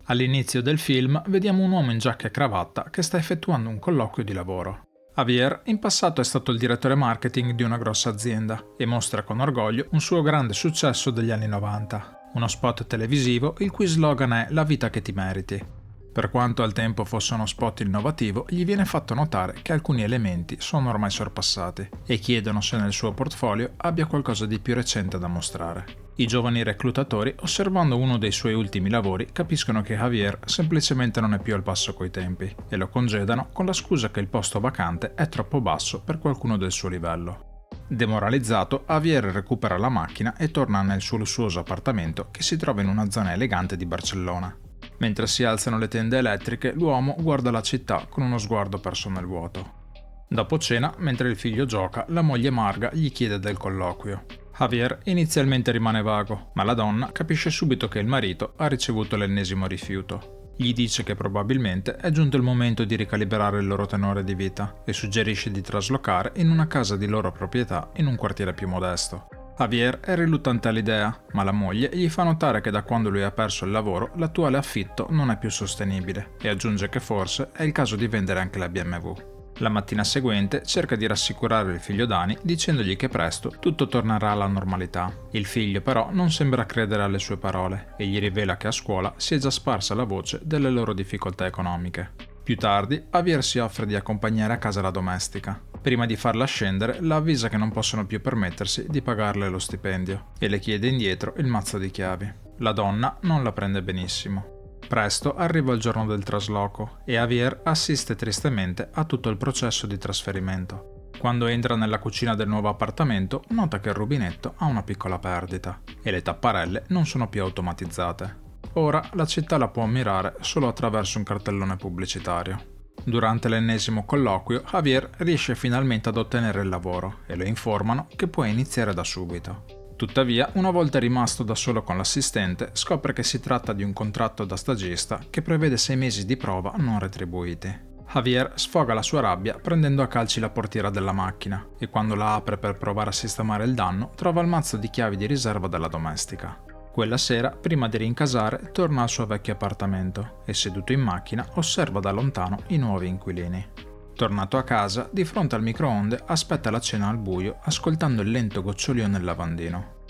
All'inizio del film vediamo un uomo in giacca e cravatta che sta effettuando un colloquio di lavoro. Javier in passato è stato il direttore marketing di una grossa azienda e mostra con orgoglio un suo grande successo degli anni 90, uno spot televisivo il cui slogan è "La vita che ti meriti". Per quanto al tempo fosse uno spot innovativo, gli viene fatto notare che alcuni elementi sono ormai sorpassati e chiedono se nel suo portfolio abbia qualcosa di più recente da mostrare. I giovani reclutatori, osservando uno dei suoi ultimi lavori, capiscono che Javier semplicemente non è più al passo coi tempi e lo congedano con la scusa che il posto vacante è troppo basso per qualcuno del suo livello. Demoralizzato, Javier recupera la macchina e torna nel suo lussuoso appartamento che si trova in una zona elegante di Barcellona. Mentre si alzano le tende elettriche, l'uomo guarda la città con uno sguardo perso nel vuoto. Dopo cena, mentre il figlio gioca, la moglie Marga gli chiede del colloquio. Javier inizialmente rimane vago, ma la donna capisce subito che il marito ha ricevuto l'ennesimo rifiuto. Gli dice che probabilmente è giunto il momento di ricalibrare il loro tenore di vita e suggerisce di traslocare in una casa di loro proprietà in un quartiere più modesto. Javier è riluttante all'idea, ma la moglie gli fa notare che da quando lui ha perso il lavoro l'attuale affitto non è più sostenibile e aggiunge che forse è il caso di vendere anche la BMW. La mattina seguente cerca di rassicurare il figlio Dani dicendogli che presto tutto tornerà alla normalità. Il figlio però non sembra credere alle sue parole e gli rivela che a scuola si è già sparsa la voce delle loro difficoltà economiche. Più tardi, Javier si offre di accompagnare a casa la domestica. Prima di farla scendere, la avvisa che non possono più permettersi di pagarle lo stipendio e le chiede indietro il mazzo di chiavi. La donna non la prende benissimo. Presto arriva il giorno del trasloco e Javier assiste tristemente a tutto il processo di trasferimento. Quando entra nella cucina del nuovo appartamento, nota che il rubinetto ha una piccola perdita e le tapparelle non sono più automatizzate. Ora la città la può ammirare solo attraverso un cartellone pubblicitario. Durante l'ennesimo colloquio, Javier riesce finalmente ad ottenere il lavoro e lo informano che può iniziare da subito. Tuttavia, una volta rimasto da solo con l'assistente, scopre che si tratta di un contratto da stagista che prevede 6 mesi di prova non retribuiti. Javier sfoga la sua rabbia prendendo a calci la portiera della macchina e quando la apre per provare a sistemare il danno, trova il mazzo di chiavi di riserva della domestica. Quella sera, prima di rincasare, torna al suo vecchio appartamento e seduto in macchina osserva da lontano i nuovi inquilini. Tornato a casa, di fronte al microonde aspetta la cena al buio ascoltando il lento gocciolio nel lavandino.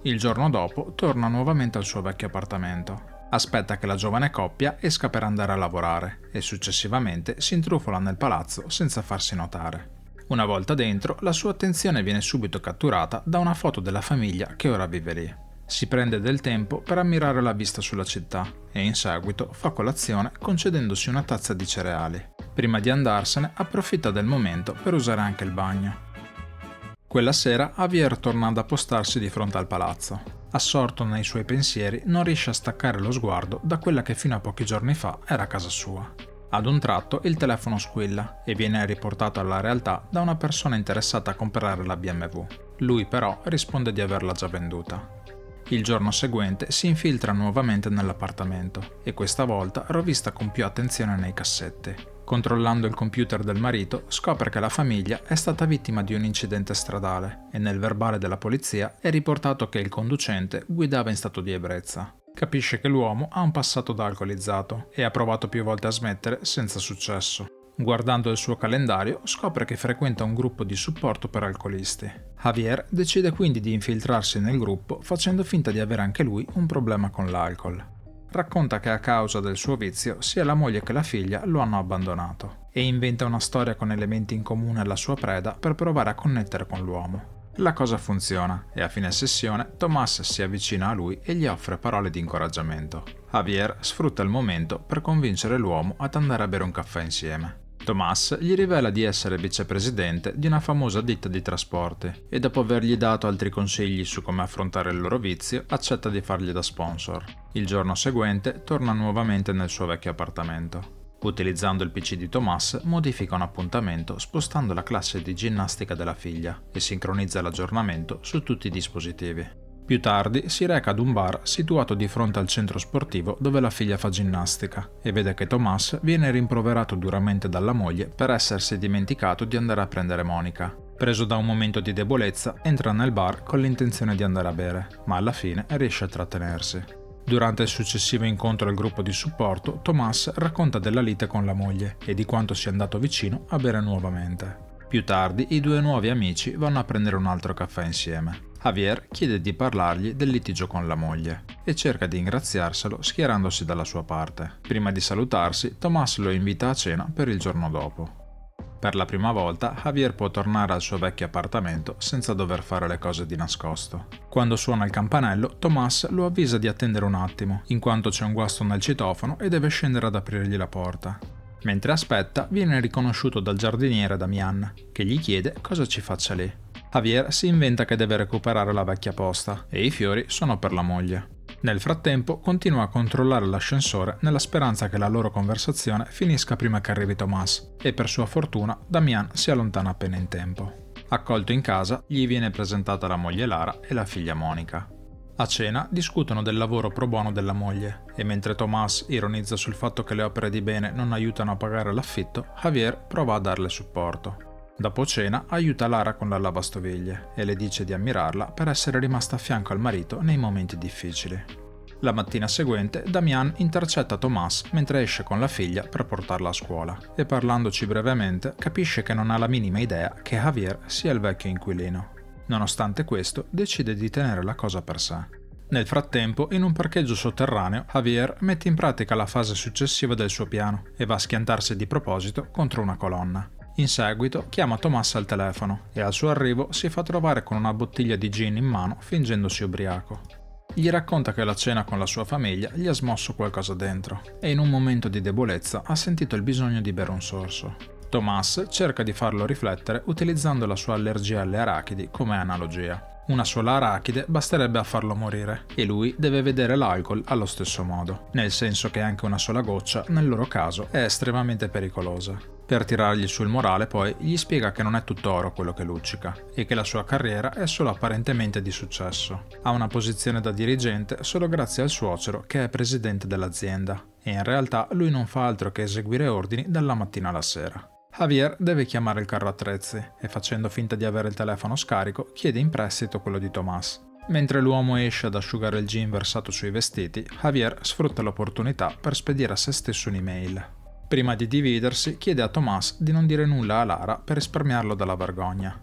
Il giorno dopo torna nuovamente al suo vecchio appartamento. Aspetta che la giovane coppia esca per andare a lavorare e successivamente si intrufola nel palazzo senza farsi notare. Una volta dentro, la sua attenzione viene subito catturata da una foto della famiglia che ora vive lì. Si prende del tempo per ammirare la vista sulla città e in seguito fa colazione concedendosi una tazza di cereali. Prima di andarsene approfitta del momento per usare anche il bagno. Quella sera Javier torna ad appostarsi di fronte al palazzo. Assorto nei suoi pensieri non riesce a staccare lo sguardo da quella che fino a pochi giorni fa era casa sua. Ad un tratto il telefono squilla e viene riportato alla realtà da una persona interessata a comprare la BMW. Lui però risponde di averla già venduta. Il giorno seguente si infiltra nuovamente nell'appartamento e questa volta rovista con più attenzione nei cassetti. Controllando il computer del marito, scopre che la famiglia è stata vittima di un incidente stradale e nel verbale della polizia è riportato che il conducente guidava in stato di ebbrezza. Capisce che l'uomo ha un passato da alcolizzato e ha provato più volte a smettere senza successo. Guardando il suo calendario, scopre che frequenta un gruppo di supporto per alcolisti. Javier decide quindi di infiltrarsi nel gruppo facendo finta di avere anche lui un problema con l'alcol. Racconta che a causa del suo vizio sia la moglie che la figlia lo hanno abbandonato e inventa una storia con elementi in comune alla sua preda per provare a connettere con l'uomo. La cosa funziona e a fine sessione Tomás si avvicina a lui e gli offre parole di incoraggiamento. Javier sfrutta il momento per convincere l'uomo ad andare a bere un caffè insieme. Tomás gli rivela di essere vicepresidente di una famosa ditta di trasporti e dopo avergli dato altri consigli su come affrontare il loro vizio, accetta di fargli da sponsor. Il giorno seguente torna nuovamente nel suo vecchio appartamento. Utilizzando il PC di Tomás, modifica un appuntamento spostando la classe di ginnastica della figlia e sincronizza l'aggiornamento su tutti i dispositivi. Più tardi si reca ad un bar situato di fronte al centro sportivo dove la figlia fa ginnastica e vede che Tomás viene rimproverato duramente dalla moglie per essersi dimenticato di andare a prendere Monica. Preso da un momento di debolezza, entra nel bar con l'intenzione di andare a bere, ma alla fine riesce a trattenersi. Durante il successivo incontro al gruppo di supporto, Tomás racconta della lite con la moglie e di quanto sia andato vicino a bere nuovamente. Più tardi i due nuovi amici vanno a prendere un altro caffè insieme. Javier chiede di parlargli del litigio con la moglie e cerca di ingraziarselo schierandosi dalla sua parte. Prima di salutarsi, Tomás lo invita a cena per il giorno dopo. Per la prima volta, Javier può tornare al suo vecchio appartamento senza dover fare le cose di nascosto. Quando suona il campanello, Tomás lo avvisa di attendere un attimo, in quanto c'è un guasto nel citofono e deve scendere ad aprirgli la porta. Mentre aspetta, viene riconosciuto dal giardiniere Damián, che gli chiede cosa ci faccia lì. Javier si inventa che deve recuperare la vecchia posta e i fiori sono per la moglie. Nel frattempo continua a controllare l'ascensore nella speranza che la loro conversazione finisca prima che arrivi Tomás e per sua fortuna Damián si allontana appena in tempo. Accolto in casa, gli viene presentata la moglie Lara e la figlia Monica. A cena discutono del lavoro pro bono della moglie e mentre Tomás ironizza sul fatto che le opere di bene non aiutano a pagare l'affitto, Javier prova a darle supporto. Dopo cena aiuta Lara con la lavastoviglie e le dice di ammirarla per essere rimasta a fianco al marito nei momenti difficili. La mattina seguente Damián intercetta Tomás mentre esce con la figlia per portarla a scuola e parlandoci brevemente capisce che non ha la minima idea che Javier sia il vecchio inquilino. Nonostante questo decide di tenere la cosa per sé. Nel frattempo, in un parcheggio sotterraneo, Javier mette in pratica la fase successiva del suo piano e va a schiantarsi di proposito contro una colonna. In seguito chiama Tomás al telefono e al suo arrivo si fa trovare con una bottiglia di gin in mano fingendosi ubriaco. Gli racconta che la cena con la sua famiglia gli ha smosso qualcosa dentro e in un momento di debolezza ha sentito il bisogno di bere un sorso. Tomás cerca di farlo riflettere utilizzando la sua allergia alle arachidi come analogia. Una sola arachide basterebbe a farlo morire e lui deve vedere l'alcol allo stesso modo, nel senso che anche una sola goccia, nel loro caso, è estremamente pericolosa. Per tirargli sul morale poi gli spiega che non è tutto oro quello che luccica e che la sua carriera è solo apparentemente di successo. Ha una posizione da dirigente solo grazie al suocero che è presidente dell'azienda e in realtà lui non fa altro che eseguire ordini dalla mattina alla sera. Javier deve chiamare il carro attrezzi e facendo finta di avere il telefono scarico chiede in prestito quello di Tomás. Mentre l'uomo esce ad asciugare il gin versato sui vestiti, Javier sfrutta l'opportunità per spedire a se stesso un'email. Prima di dividersi chiede a Tomás di non dire nulla a Lara per risparmiarlo dalla vergogna.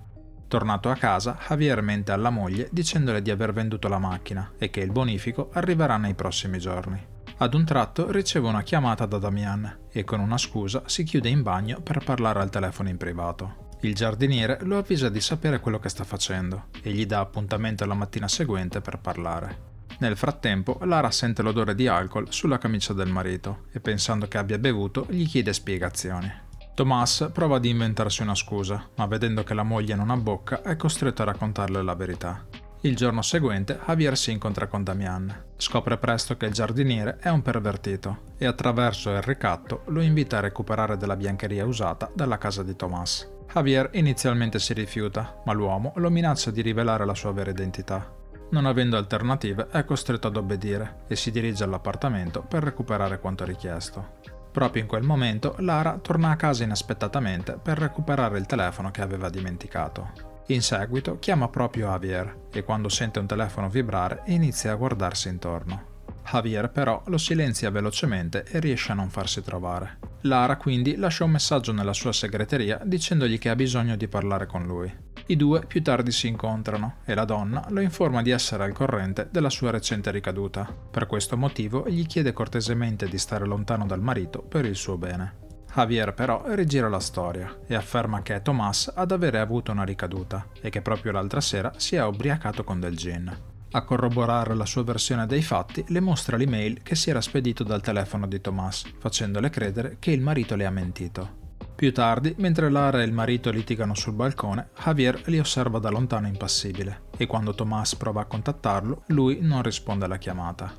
Tornato a casa, Javier mente alla moglie dicendole di aver venduto la macchina e che il bonifico arriverà nei prossimi giorni. Ad un tratto riceve una chiamata da Damián e con una scusa si chiude in bagno per parlare al telefono in privato. Il giardiniere lo avvisa di sapere quello che sta facendo e gli dà appuntamento la mattina seguente per parlare. Nel frattempo, Lara sente l'odore di alcol sulla camicia del marito e pensando che abbia bevuto gli chiede spiegazioni. Tomás prova ad inventarsi una scusa, ma vedendo che la moglie non abbocca è costretto a raccontarle la verità. Il giorno seguente Javier si incontra con Damián. Scopre presto che il giardiniere è un pervertito e attraverso il ricatto lo invita a recuperare della biancheria usata dalla casa di Tomás. Javier inizialmente si rifiuta, ma l'uomo lo minaccia di rivelare la sua vera identità. Non avendo alternative è costretto ad obbedire e si dirige all'appartamento per recuperare quanto richiesto. Proprio in quel momento Lara torna a casa inaspettatamente per recuperare il telefono che aveva dimenticato. In seguito chiama proprio Javier e quando sente un telefono vibrare inizia a guardarsi intorno. Javier però lo silenzia velocemente e riesce a non farsi trovare. Lara quindi lascia un messaggio nella sua segreteria dicendogli che ha bisogno di parlare con lui. I due più tardi si incontrano e la donna lo informa di essere al corrente della sua recente ricaduta. Per questo motivo gli chiede cortesemente di stare lontano dal marito per il suo bene. Javier però rigira la storia e afferma che è Tomás ad avere avuto una ricaduta e che proprio l'altra sera si è ubriacato con del gin. A corroborare la sua versione dei fatti le mostra l'email che si era spedito dal telefono di Tomás, facendole credere che il marito le ha mentito. Più tardi, mentre Lara e il marito litigano sul balcone, Javier li osserva da lontano impassibile e quando Tomás prova a contattarlo, lui non risponde alla chiamata.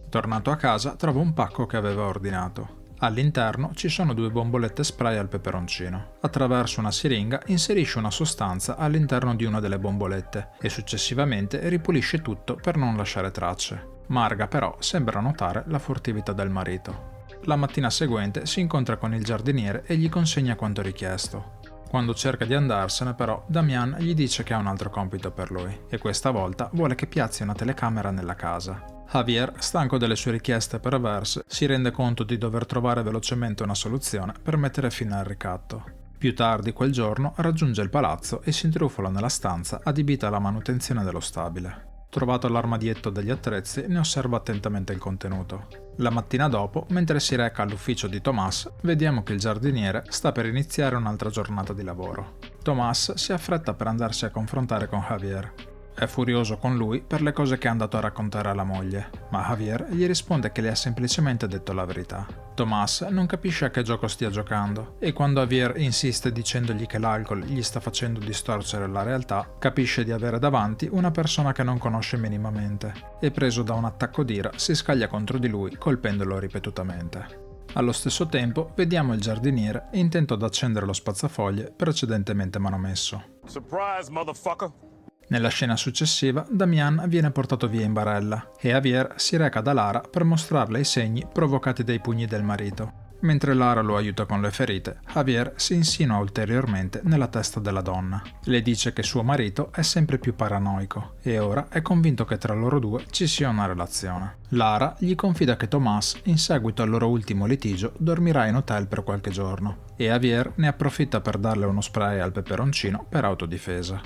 Tornato a casa, trova un pacco che aveva ordinato. All'interno ci sono 2 bombolette spray al peperoncino. Attraverso una siringa inserisce una sostanza all'interno di una delle bombolette e successivamente ripulisce tutto per non lasciare tracce. Marga però sembra notare la furtività del marito. La mattina seguente si incontra con il giardiniere e gli consegna quanto richiesto. Quando cerca di andarsene però, Damián gli dice che ha un altro compito per lui e questa volta vuole che piazzi una telecamera nella casa. Javier, stanco delle sue richieste perverse, si rende conto di dover trovare velocemente una soluzione per mettere fine al ricatto. Più tardi quel giorno raggiunge il palazzo e si intrufola nella stanza adibita alla manutenzione dello stabile. Trovato l'armadietto degli attrezzi, ne osserva attentamente il contenuto. La mattina dopo, mentre si reca all'ufficio di Tomás, vediamo che il giardiniere sta per iniziare un'altra giornata di lavoro. Tomás si affretta per andarsi a confrontare con Javier. È furioso con lui per le cose che è andato a raccontare alla moglie, ma Javier gli risponde che le ha semplicemente detto la verità. Tomás non capisce a che gioco stia giocando e quando Javier insiste dicendogli che l'alcol gli sta facendo distorcere la realtà, capisce di avere davanti una persona che non conosce minimamente e preso da un attacco d'ira si scaglia contro di lui colpendolo ripetutamente. Allo stesso tempo vediamo il giardiniere intento ad accendere lo spazzafoglie precedentemente manomesso. Surprise, motherfucker! Nella scena successiva, Damian viene portato via in barella e Javier si reca da Lara per mostrarle i segni provocati dai pugni del marito. Mentre Lara lo aiuta con le ferite, Javier si insinua ulteriormente nella testa della donna. Le dice che suo marito è sempre più paranoico e ora è convinto che tra loro due ci sia una relazione. Lara gli confida che Tomás, in seguito al loro ultimo litigio, dormirà in hotel per qualche giorno e Javier ne approfitta per darle uno spray al peperoncino per autodifesa.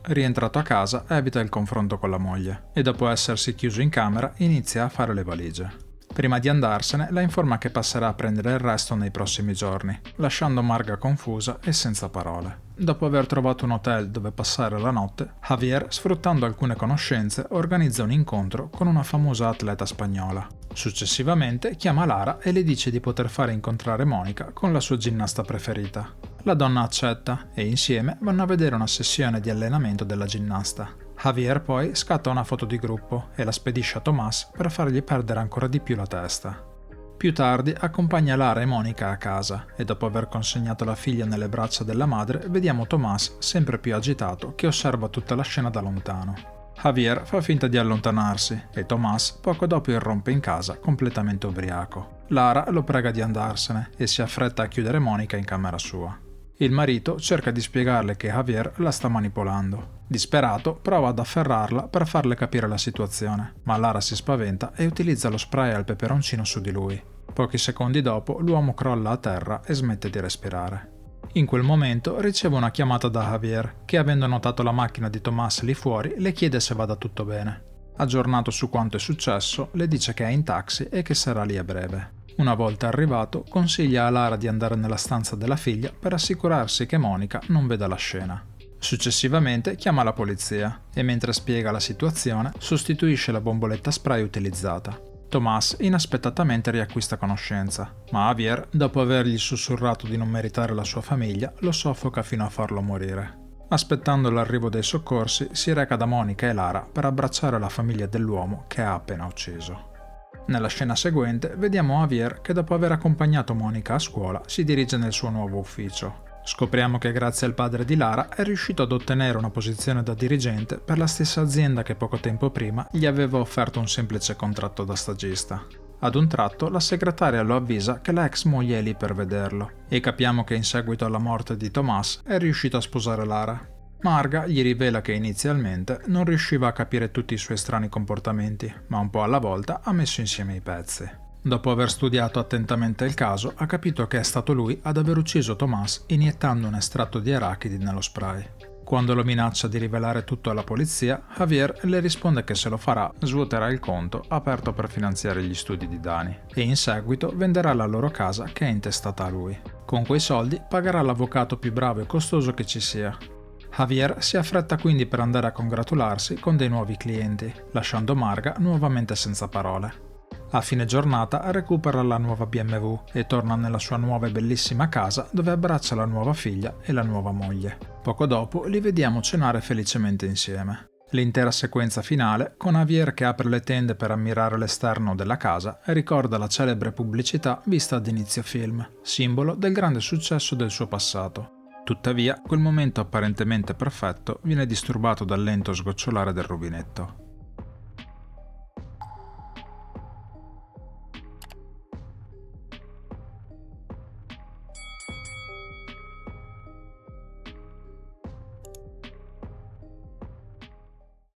Rientrato a casa, evita il confronto con la moglie e dopo essersi chiuso in camera inizia a fare le valigie. Prima di andarsene la informa che passerà a prendere il resto nei prossimi giorni, lasciando Marga confusa e senza parole. Dopo aver trovato un hotel dove passare la notte, Javier, sfruttando alcune conoscenze, organizza un incontro con una famosa atleta spagnola. Successivamente chiama Lara e le dice di poter fare incontrare Monica con la sua ginnasta preferita. La donna accetta e insieme vanno a vedere una sessione di allenamento della ginnasta. Javier poi scatta una foto di gruppo e la spedisce a Tomás per fargli perdere ancora di più la testa. Più tardi accompagna Lara e Monica a casa e dopo aver consegnato la figlia nelle braccia della madre vediamo Tomás sempre più agitato che osserva tutta la scena da lontano. Javier fa finta di allontanarsi e Tomás poco dopo irrompe in casa completamente ubriaco. Lara lo prega di andarsene e si affretta a chiudere Monica in camera sua. Il marito cerca di spiegarle che Javier la sta manipolando. Disperato, prova ad afferrarla per farle capire la situazione, ma Lara si spaventa e utilizza lo spray al peperoncino su di lui. Pochi secondi dopo, l'uomo crolla a terra e smette di respirare. In quel momento riceve una chiamata da Javier, che avendo notato la macchina di Tomás lì fuori, le chiede se vada tutto bene. Aggiornato su quanto è successo, le dice che è in taxi e che sarà lì a breve. Una volta arrivato, consiglia a Lara di andare nella stanza della figlia per assicurarsi che Monica non veda la scena. Successivamente chiama la polizia e mentre spiega la situazione sostituisce la bomboletta spray utilizzata. Tomás inaspettatamente riacquista conoscenza, ma Javier, dopo avergli sussurrato di non meritare la sua famiglia, lo soffoca fino a farlo morire. Aspettando l'arrivo dei soccorsi, si reca da Monica e Lara per abbracciare la famiglia dell'uomo che ha appena ucciso. Nella scena seguente vediamo Javier che dopo aver accompagnato Monica a scuola si dirige nel suo nuovo ufficio. Scopriamo che grazie al padre di Lara è riuscito ad ottenere una posizione da dirigente per la stessa azienda che poco tempo prima gli aveva offerto un semplice contratto da stagista. Ad un tratto la segretaria lo avvisa che la ex moglie è lì per vederlo e capiamo che in seguito alla morte di Tomás è riuscito a sposare Lara. Marga gli rivela che inizialmente non riusciva a capire tutti i suoi strani comportamenti, ma un po' alla volta ha messo insieme i pezzi. Dopo aver studiato attentamente il caso, ha capito che è stato lui ad aver ucciso Tomás iniettando un estratto di arachidi nello spray. Quando lo minaccia di rivelare tutto alla polizia, Javier le risponde che se lo farà svuoterà il conto aperto per finanziare gli studi di Dani e in seguito venderà la loro casa che è intestata a lui. Con quei soldi pagherà l'avvocato più bravo e costoso che ci sia. Javier si affretta quindi per andare a congratularsi con dei nuovi clienti, lasciando Marga nuovamente senza parole. A fine giornata recupera la nuova BMW e torna nella sua nuova e bellissima casa dove abbraccia la nuova figlia e la nuova moglie. Poco dopo li vediamo cenare felicemente insieme. L'intera sequenza finale, con Javier che apre le tende per ammirare l'esterno della casa, ricorda la celebre pubblicità vista ad inizio film, simbolo del grande successo del suo passato. Tuttavia, quel momento apparentemente perfetto viene disturbato dal lento sgocciolare del rubinetto.